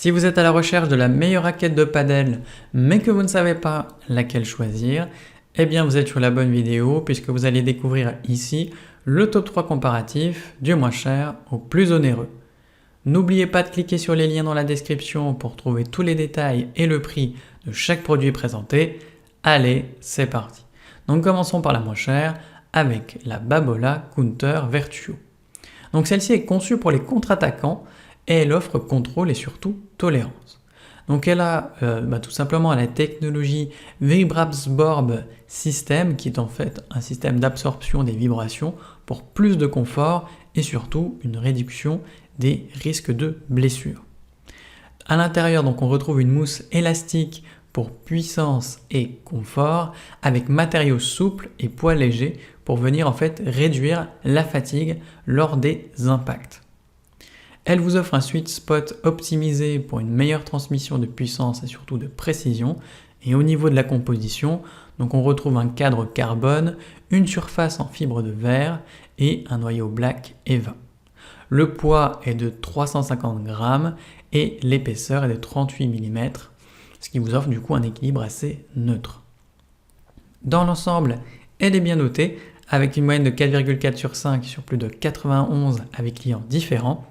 Si vous êtes à la recherche de la meilleure raquette de padel, mais que vous ne savez pas laquelle choisir, eh bien vous êtes sur la bonne vidéo puisque vous allez découvrir ici le top 3 comparatif du moins cher au plus onéreux. N'oubliez pas de cliquer sur les liens dans la description pour trouver tous les détails et le prix de chaque produit présenté. Allez, c'est parti. Donc commençons par la moins chère avec la Babolat Counter Virtuo. Donc celle-ci est conçue pour les contre-attaquants et elle offre contrôle et surtout tolérance. Donc elle a tout simplement la technologie Vibrabsorb System qui est en fait un système d'absorption des vibrations pour plus de confort et surtout une réduction des risques de blessure. À l'intérieur, donc, on retrouve une mousse élastique pour puissance et confort avec matériaux souples et poids légers pour venir en fait réduire la fatigue lors des impacts. Elle vous offre un sweet spot optimisé pour une meilleure transmission de puissance et surtout de précision. Et au niveau de la composition, donc on retrouve un cadre carbone, une surface en fibre de verre et un noyau Black Eva. Le poids est de 350 grammes et l'épaisseur est de 38 mm, ce qui vous offre du coup un équilibre assez neutre. Dans l'ensemble, elle est bien notée avec une moyenne de 4,4 sur 5 sur plus de 91 avec clients différents.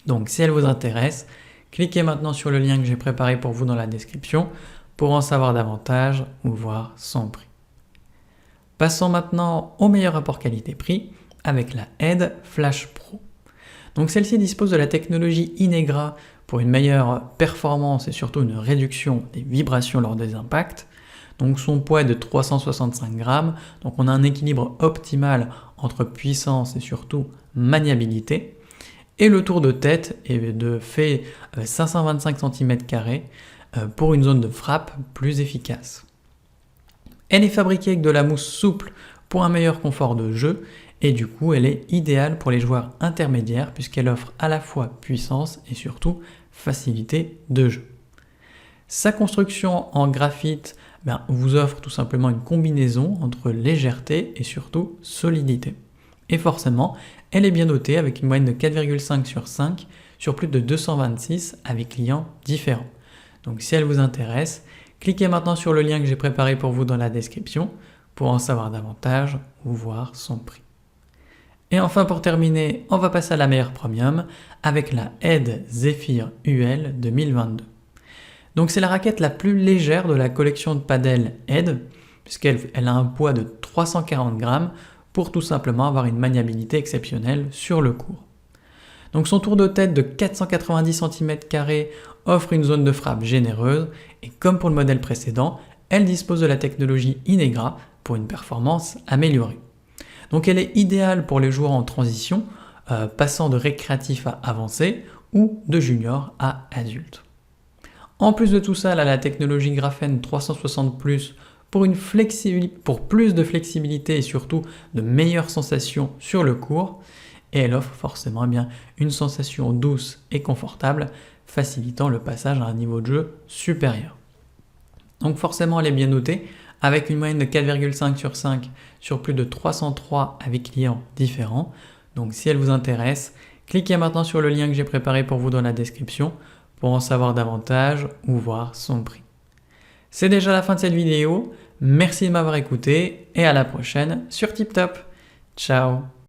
Donc si elle vous intéresse, cliquez maintenant sur le lien que j'ai préparé pour vous dans la description pour en savoir davantage ou voir son prix. Passons maintenant au meilleur rapport qualité-prix avec la Head Flash Pro. Donc celle-ci dispose de la technologie Inegra pour une meilleure performance et surtout une réduction des vibrations lors des impacts. Donc son poids est de 365 grammes, donc on a un équilibre optimal entre puissance et surtout maniabilité. Et le tour de tête est de fait 525 cm² pour une zone de frappe plus efficace. Elle est fabriquée avec de la mousse souple pour un meilleur confort de jeu et du coup elle est idéale pour les joueurs intermédiaires puisqu'elle offre à la fois puissance et surtout facilité de jeu. Sa construction en graphite vous offre tout simplement une combinaison entre légèreté et surtout solidité. Et forcément, elle est bien notée avec une moyenne de 4,5 sur 5 sur plus de 226 avec clients différents. Donc si elle vous intéresse, cliquez maintenant sur le lien que j'ai préparé pour vous dans la description pour en savoir davantage ou voir son prix. Et enfin pour terminer, on va passer à la meilleure premium avec la Head Zephyr UL 2022. Donc c'est la raquette la plus légère de la collection de padel Head puisqu'elle a un poids de 340 grammes pour tout simplement avoir une maniabilité exceptionnelle sur le court. Donc son tour de tête de 490 cm² offre une zone de frappe généreuse et comme pour le modèle précédent, elle dispose de la technologie Inegra pour une performance améliorée. Donc elle est idéale pour les joueurs en transition, passant de récréatif à avancé ou de junior à adulte. En plus de tout ça, elle a la technologie Graphene 360+, pour plus de flexibilité et surtout de meilleures sensations sur le court. Et elle offre forcément une sensation douce et confortable, facilitant le passage à un niveau de jeu supérieur. Donc forcément elle est bien notée, avec une moyenne de 4,5 sur 5 sur plus de 303 avec clients différents. Donc si elle vous intéresse, cliquez maintenant sur le lien que j'ai préparé pour vous dans la description pour en savoir davantage ou voir son prix. C'est déjà la fin de cette vidéo, merci de m'avoir écouté et à la prochaine sur TipTop. Ciao!